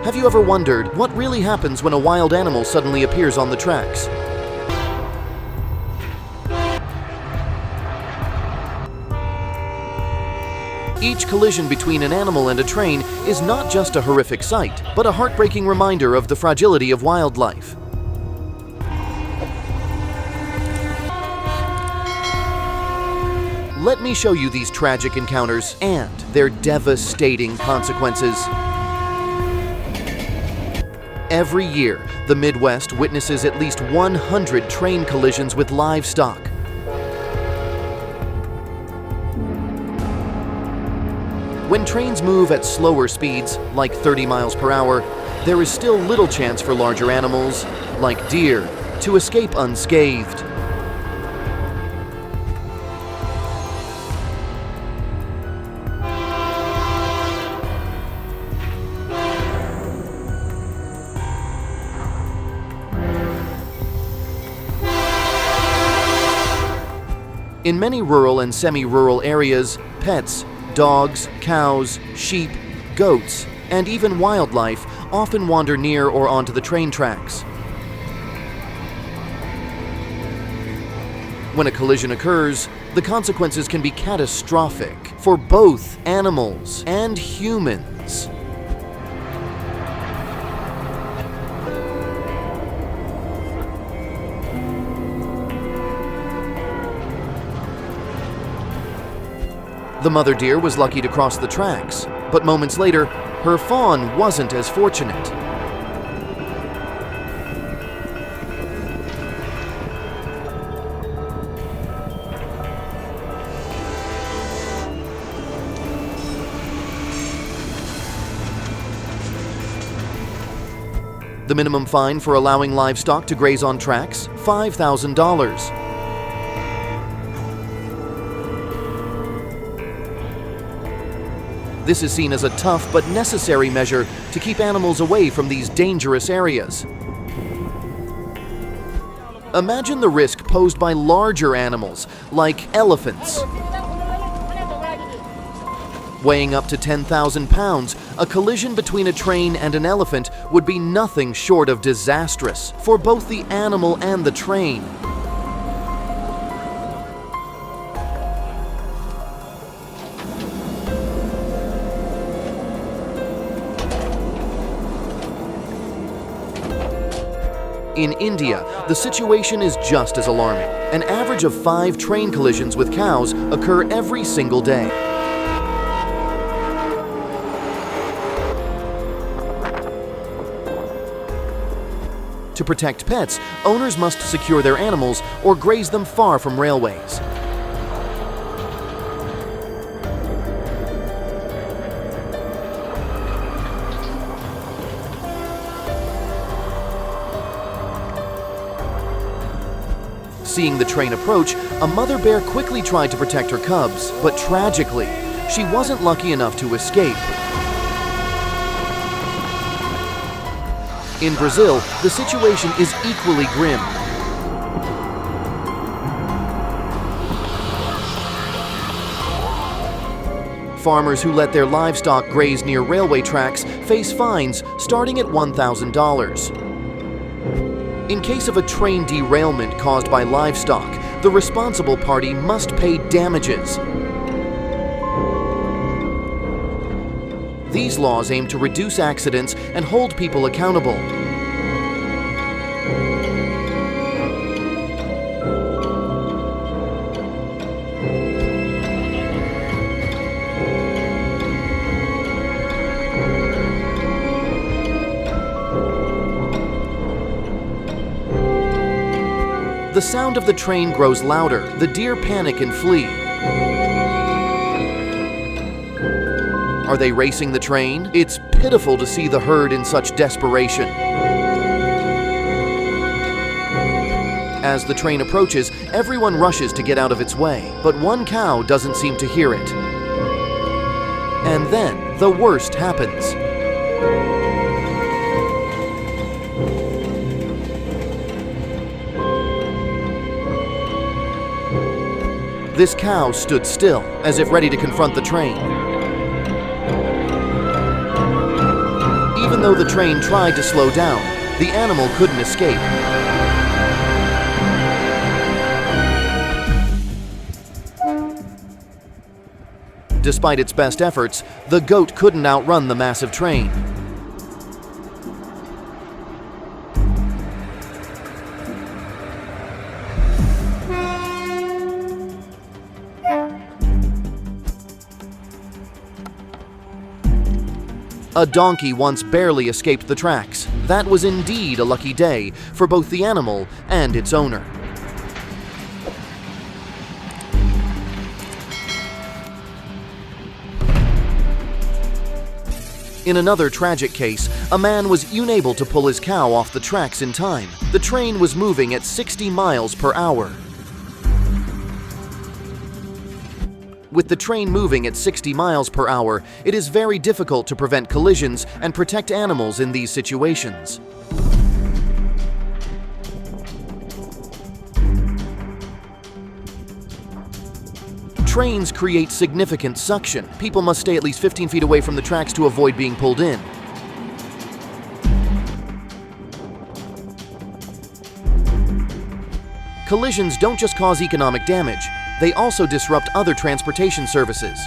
Have you ever wondered what really happens when a wild animal suddenly appears on the tracks? Each collision between an animal and a train is not just a horrific sight, but a heartbreaking reminder of the fragility of wildlife. Let me show you these tragic encounters and their devastating consequences. Every year, the Midwest witnesses at least 100 train collisions with livestock. When trains move at slower speeds, like 30 miles per hour, there is still little chance for larger animals, like deer, to escape unscathed. In many rural and semi-rural areas, pets, dogs, cows, sheep, goats, and even wildlife often wander near or onto the train tracks. When a collision occurs, the consequences can be catastrophic for both animals and humans. The mother deer was lucky to cross the tracks, but moments later, her fawn wasn't as fortunate. The minimum fine for allowing livestock to graze on tracks, $5,000. This is seen as a tough but necessary measure to keep animals away from these dangerous areas. Imagine the risk posed by larger animals, like elephants. Weighing up to 10,000 pounds, a collision between a train and an elephant would be nothing short of disastrous for both the animal and the train. In India, the situation is just as alarming. An average of 5 train collisions with cows occur every single day. To protect pets, owners must secure their animals or graze them far from railways. Seeing the train approach, a mother bear quickly tried to protect her cubs, but tragically, she wasn't lucky enough to escape. In Brazil, the situation is equally grim. Farmers who let their livestock graze near railway tracks face fines starting at $1,000. In case of a train derailment caused by livestock, the responsible party must pay damages. These laws aim to reduce accidents and hold people accountable. The sound of the train grows louder. The deer panic and flee. Are they racing the train? It's pitiful to see the herd in such desperation. As the train approaches, everyone rushes to get out of its way, but one cow doesn't seem to hear it. And then the worst happens. This cow stood still, as if ready to confront the train. Even though the train tried to slow down, the animal couldn't escape. Despite its best efforts, the goat couldn't outrun the massive train. A donkey once barely escaped the tracks. That was indeed a lucky day for both the animal and its owner. In another tragic case, a man was unable to pull his cow off the tracks in time. The train was moving at 60 miles per hour. With the train moving at 60 miles per hour, it is very difficult to prevent collisions and protect animals in these situations. Trains create significant suction. People must stay at least 15 feet away from the tracks to avoid being pulled in. Collisions don't just cause economic damage, they also disrupt other transportation services.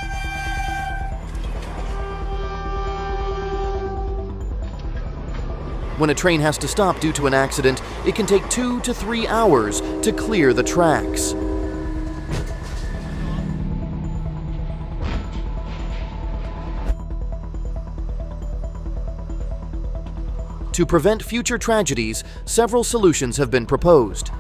When a train has to stop due to an accident, it can take 2 to 3 hours to clear the tracks. To prevent future tragedies, several solutions have been proposed.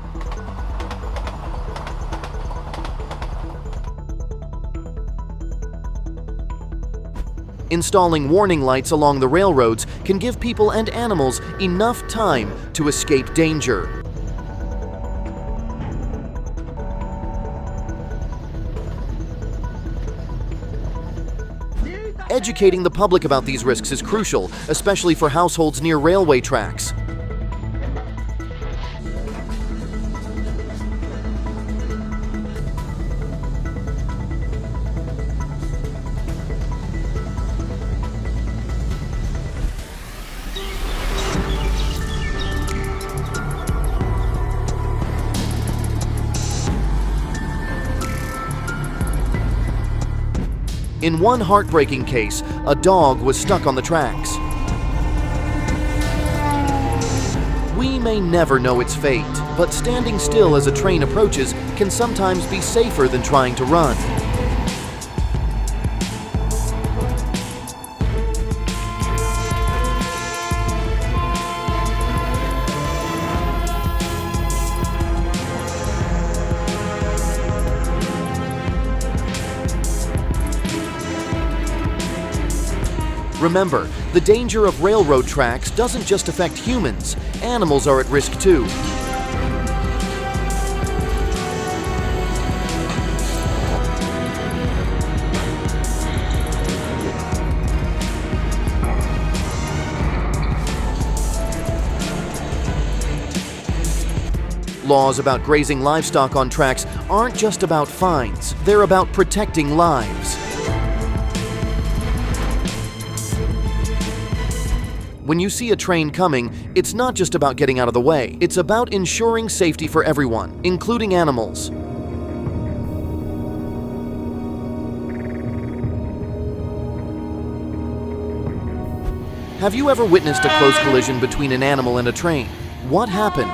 Installing warning lights along the railroads can give people and animals enough time to escape danger. Educating the public about these risks is crucial, especially for households near railway tracks. In one heartbreaking case, a dog was stuck on the tracks. We may never know its fate, but standing still as a train approaches can sometimes be safer than trying to run. Remember, the danger of railroad tracks doesn't just affect humans. Animals are at risk too. Laws about grazing livestock on tracks aren't just about fines, they're about protecting lives. When you see a train coming, it's not just about getting out of the way. It's about ensuring safety for everyone, including animals. Have you ever witnessed a close collision between an animal and a train? What happened?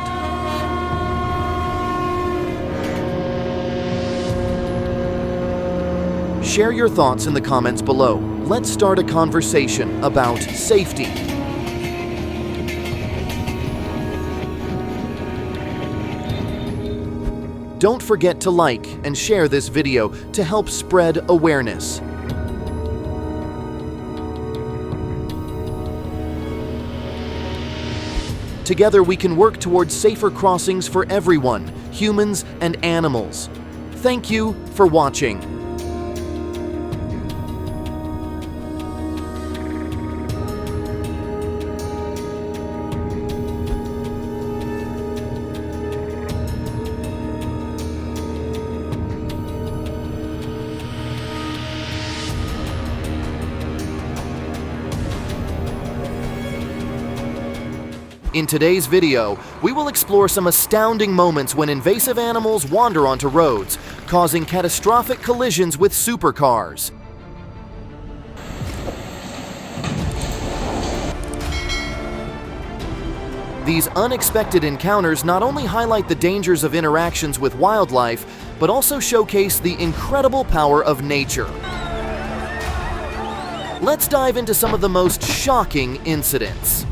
Share your thoughts in the comments below. Let's start a conversation about safety. Don't forget to like and share this video to help spread awareness. Together we can work towards safer crossings for everyone, humans and animals. Thank you for watching. In today's video, we will explore some astounding moments when invasive animals wander onto roads, causing catastrophic collisions with supercars. These unexpected encounters not only highlight the dangers of interactions with wildlife, but also showcase the incredible power of nature. Let's dive into some of the most shocking incidents.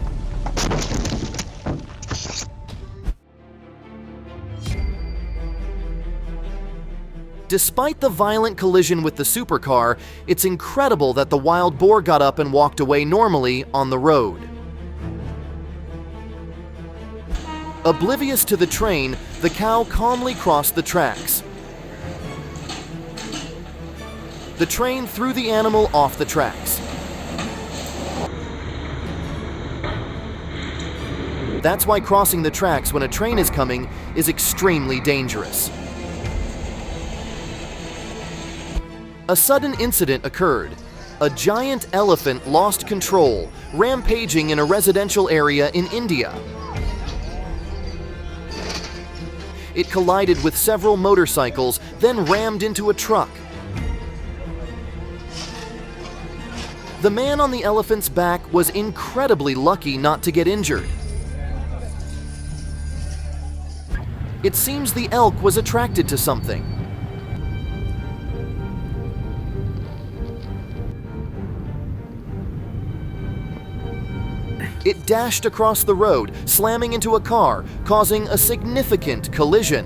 Despite the violent collision with the supercar, it's incredible that the wild boar got up and walked away normally on the road. Oblivious to the train, the cow calmly crossed the tracks. The train threw the animal off the tracks. That's why crossing the tracks when a train is coming is extremely dangerous. A sudden incident occurred. A giant elephant lost control, rampaging in a residential area in India. It collided with several motorcycles, then rammed into a truck. The man on the elephant's back was incredibly lucky not to get injured. It seems the elk was attracted to something. It dashed across the road, slamming into a car, causing a significant collision.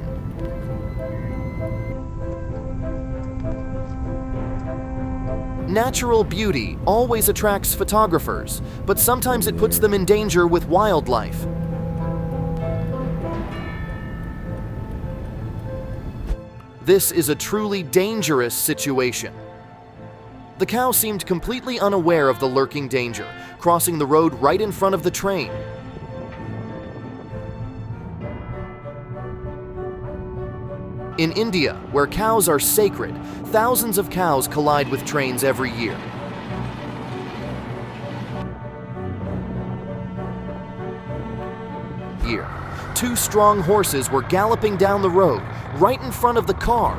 Natural beauty always attracts photographers, but sometimes it puts them in danger with wildlife. This is a truly dangerous situation. The cow seemed completely unaware of the lurking danger, crossing the road right in front of the train. In India, where cows are sacred, thousands of cows collide with trains every year. Two strong horses were galloping down the road, right in front of the car.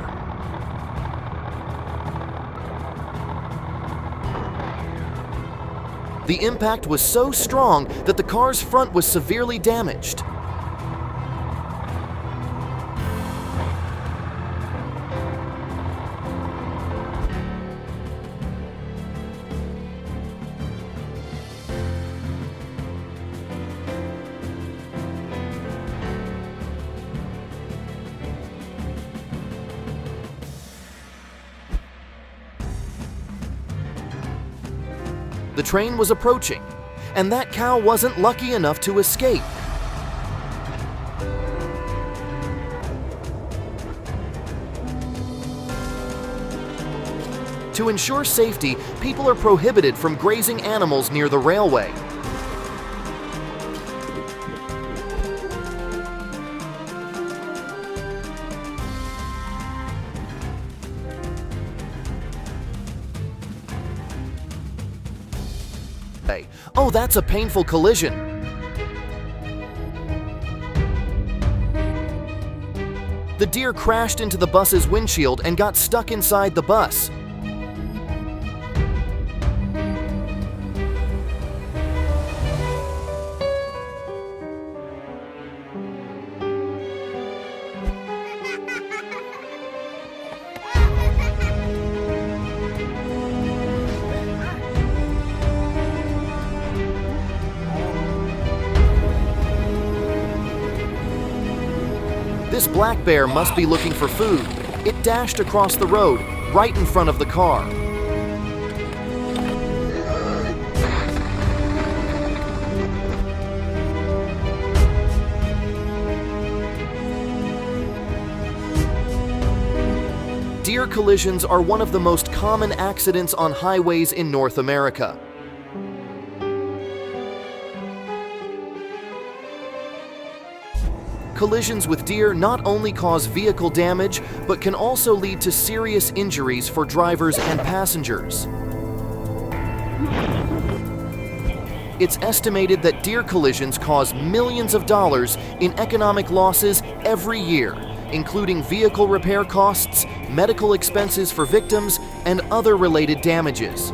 The impact was so strong that the car's front was severely damaged. The train was approaching, and that cow wasn't lucky enough to escape. To ensure safety, people are prohibited from grazing animals near the railway. Oh, that's a painful collision. The deer crashed into the bus's windshield and got stuck inside the bus. This black bear must be looking for food. It dashed across the road, right in front of the car. Deer collisions are one of the most common accidents on highways in North America. Collisions with deer not only cause vehicle damage, but can also lead to serious injuries for drivers and passengers. It's estimated that deer collisions cause millions of dollars in economic losses every year, including vehicle repair costs, medical expenses for victims, and other related damages.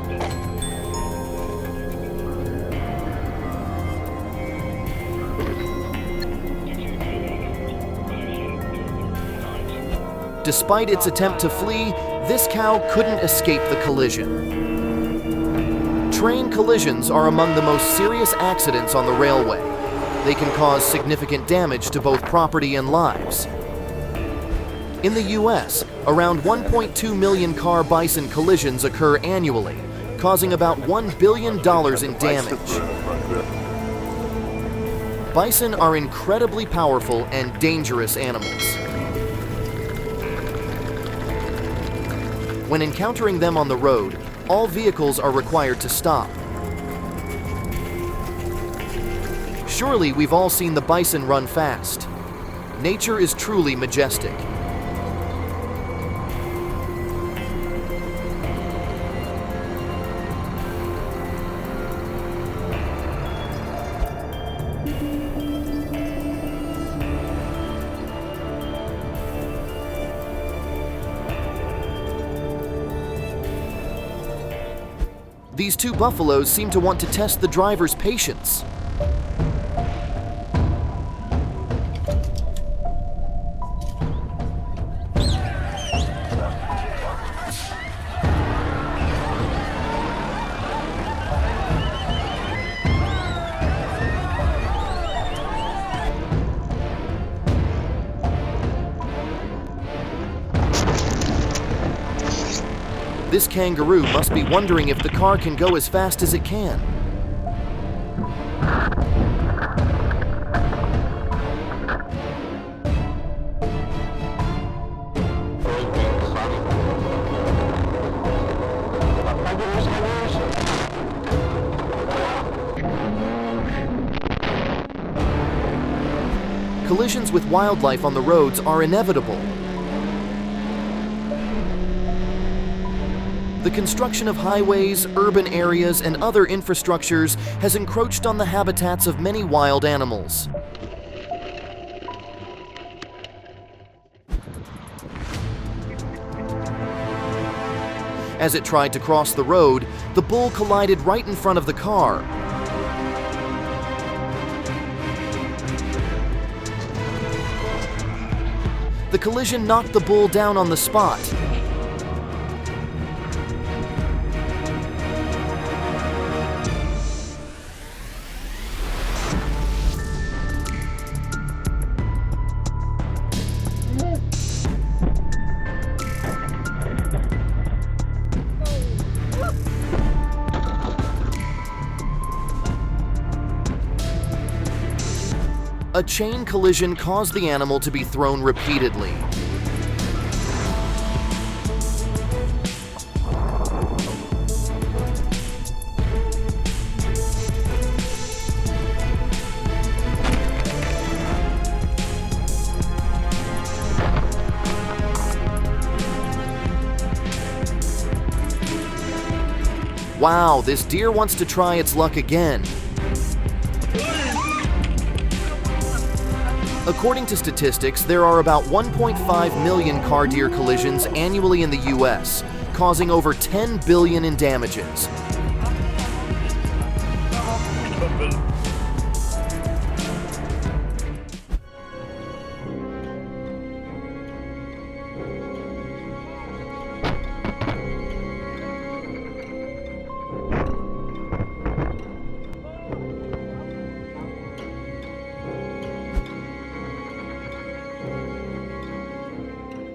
Despite its attempt to flee, this cow couldn't escape the collision. Train collisions are among the most serious accidents on the railway. They can cause significant damage to both property and lives. In the US, around 1.2 million car bison collisions occur annually, causing about $1 billion in damage. Bison are incredibly powerful and dangerous animals. When encountering them on the road, all vehicles are required to stop. Surely we've all seen the bison run fast. Nature is truly majestic. These two buffaloes seem to want to test the driver's patience. This kangaroo must be wondering if the car can go as fast as it can. Collisions with wildlife on the roads are inevitable. The construction of highways, urban areas, and other infrastructures has encroached on the habitats of many wild animals. As it tried to cross the road, the bull collided right in front of the car. The collision knocked the bull down on the spot. A chain collision caused the animal to be thrown repeatedly. Wow, this deer wants to try its luck again. According to statistics, there are about 1.5 million car-deer collisions annually in the US, causing over $10 billion in damages.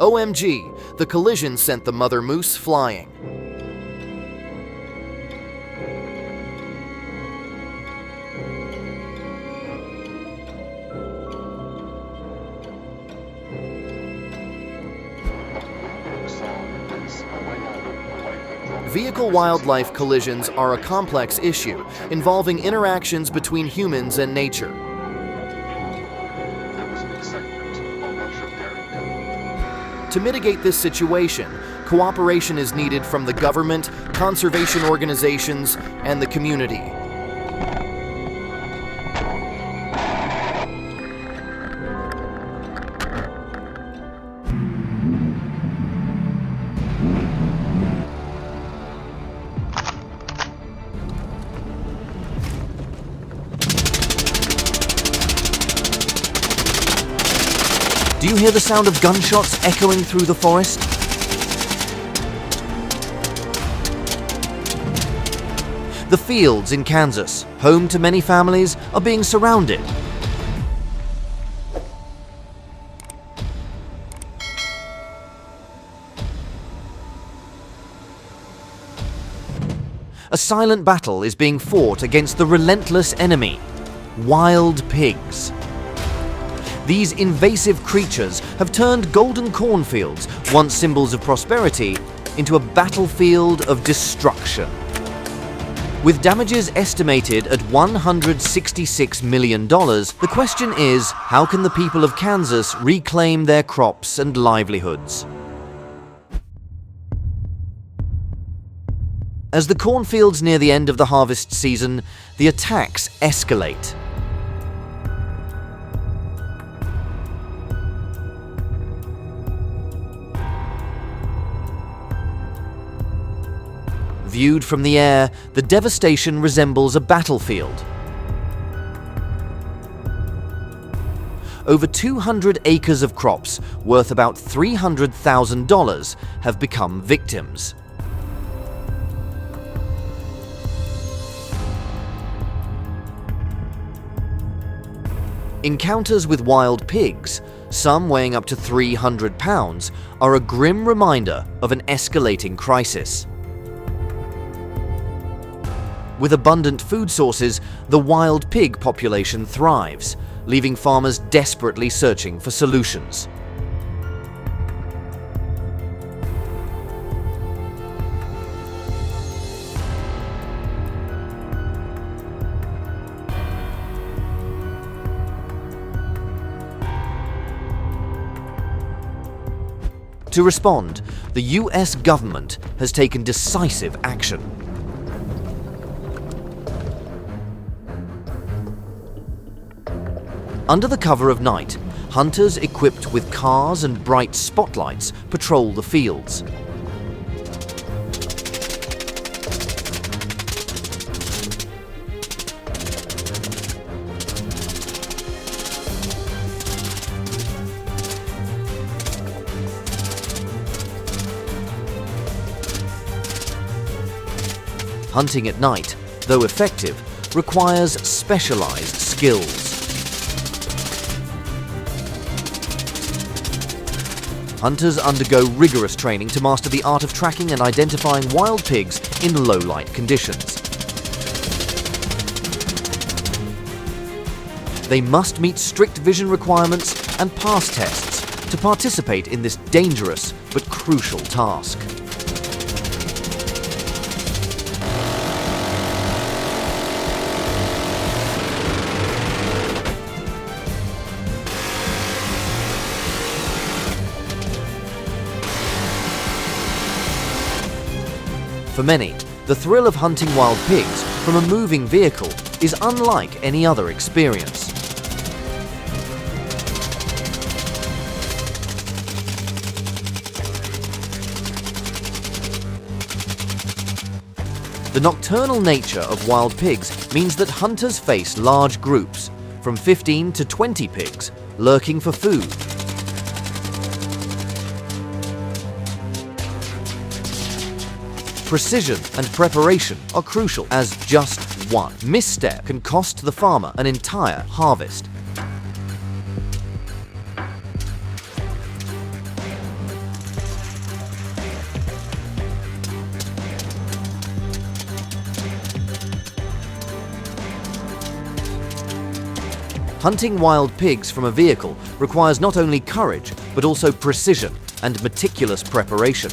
OMG, the collision sent the mother moose flying. Vehicle-wildlife collisions are a complex issue involving interactions between humans and nature. To mitigate this situation, cooperation is needed from the government, conservation organizations, and the community. Do you hear the sound of gunshots echoing through the forest? The fields in Kansas, home to many families, are being surrounded. A silent battle is being fought against the relentless enemy, wild pigs. These invasive creatures have turned golden cornfields, once symbols of prosperity, into a battlefield of destruction. With damages estimated at $166 million, the question is, how can the people of Kansas reclaim their crops and livelihoods? As the cornfields near the end of the harvest season, the attacks escalate. Viewed from the air, the devastation resembles a battlefield. Over 200 acres of crops, worth about $300,000, have become victims. Encounters with wild pigs, some weighing up to 300 pounds, are a grim reminder of an escalating crisis. With abundant food sources, the wild pig population thrives, leaving farmers desperately searching for solutions. To respond, the US government has taken decisive action. Under the cover of night, hunters equipped with cars and bright spotlights patrol the fields. Hunting at night, though effective, requires specialized skills. Hunters undergo rigorous training to master the art of tracking and identifying wild pigs in low-light conditions. They must meet strict vision requirements and pass tests to participate in this dangerous but crucial task. For many, the thrill of hunting wild pigs from a moving vehicle is unlike any other experience. The nocturnal nature of wild pigs means that hunters face large groups, from 15 to 20 pigs, lurking for food. Precision and preparation are crucial, as just one misstep can cost the farmer an entire harvest. Hunting wild pigs from a vehicle requires not only courage, but also precision and meticulous preparation.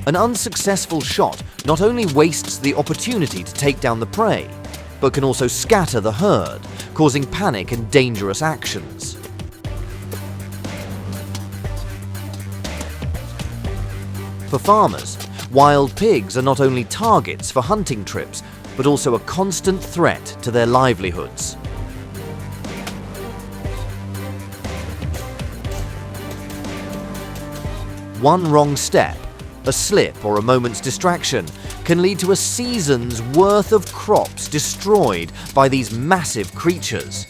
An unsuccessful shot not only wastes the opportunity to take down the prey, but can also scatter the herd, causing panic and dangerous actions. For farmers, wild pigs are not only targets for hunting trips, but also a constant threat to their livelihoods. One wrong step, a slip or a moment's distraction, can lead to a season's worth of crops destroyed by these massive creatures.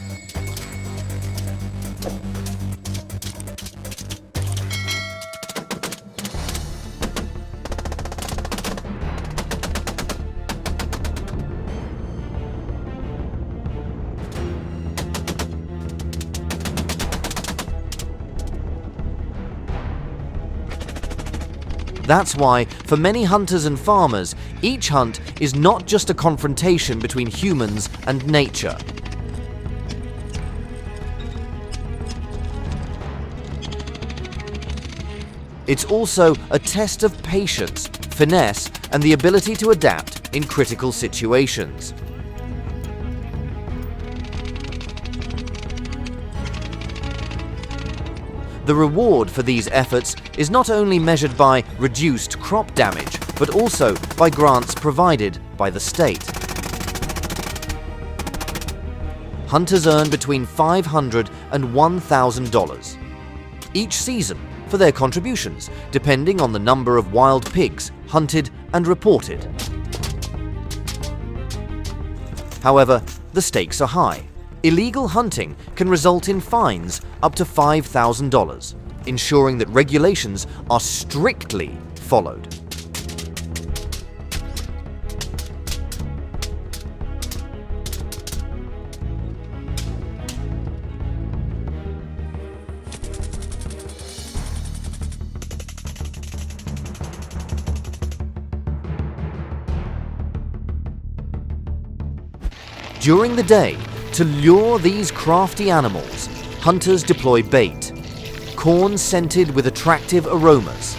That's why, for many hunters and farmers, each hunt is not just a confrontation between humans and nature. It's also a test of patience, finesse, and the ability to adapt in critical situations. The reward for these efforts is not only measured by reduced crop damage, but also by grants provided by the state. Hunters earn between $500 and $1,000 each season for their contributions, depending on the number of wild pigs hunted and reported. However, the stakes are high. Illegal hunting can result in fines up to $5,000, ensuring that regulations are strictly followed. During the day, to lure these crafty animals, hunters deploy bait, corn scented with attractive aromas.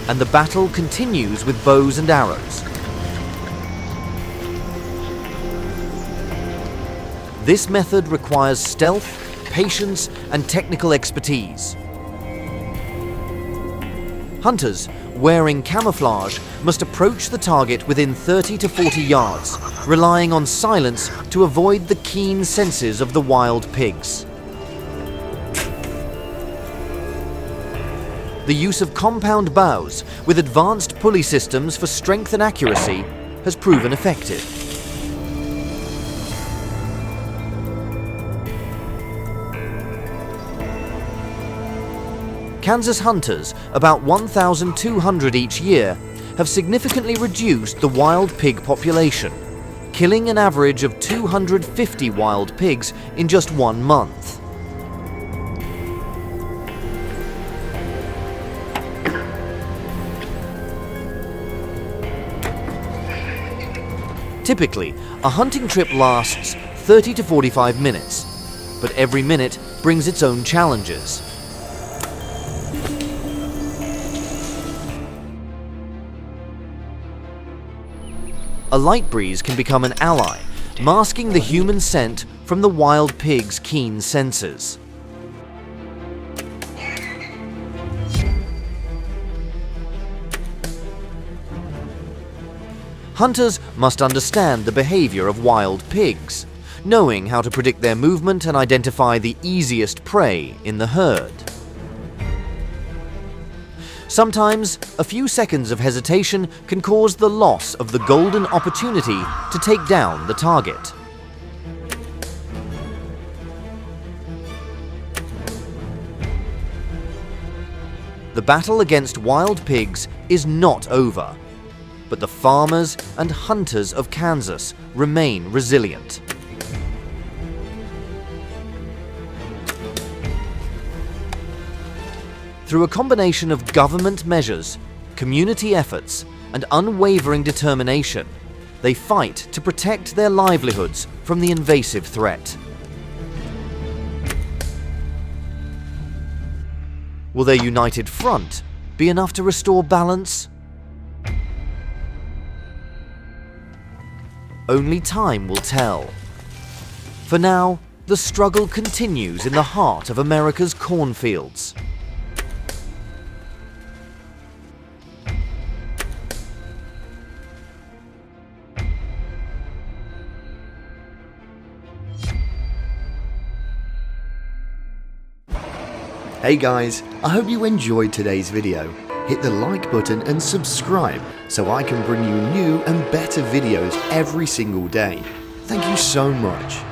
And the battle continues with bows and arrows. This method requires stealth, patience, and technical expertise. Hunters, wearing camouflage, must approach the target within 30 to 40 yards, relying on silence to avoid the keen senses of the wild pigs. The use of compound bows with advanced pulley systems for strength and accuracy has proven effective. Kansas hunters, about 1,200 each year, have significantly reduced the wild pig population, killing an average of 250 wild pigs in just 1 month. Typically, a hunting trip lasts 30 to 45 minutes, but every minute brings its own challenges. A light breeze can become an ally, masking the human scent from the wild pig's keen senses. Hunters must understand the behavior of wild pigs, knowing how to predict their movement and identify the easiest prey in the herd. Sometimes, a few seconds of hesitation can cause the loss of the golden opportunity to take down the target. The battle against wild pigs is not over, but the farmers and hunters of Kansas remain resilient. Through a combination of government measures, community efforts, and unwavering determination, they fight to protect their livelihoods from the invasive threat. Will their united front be enough to restore balance? Only time will tell. For now, the struggle continues in the heart of America's cornfields. Hey guys, I hope you enjoyed today's video. Hit the like button and subscribe so I can bring you new and better videos every single day. Thank you so much.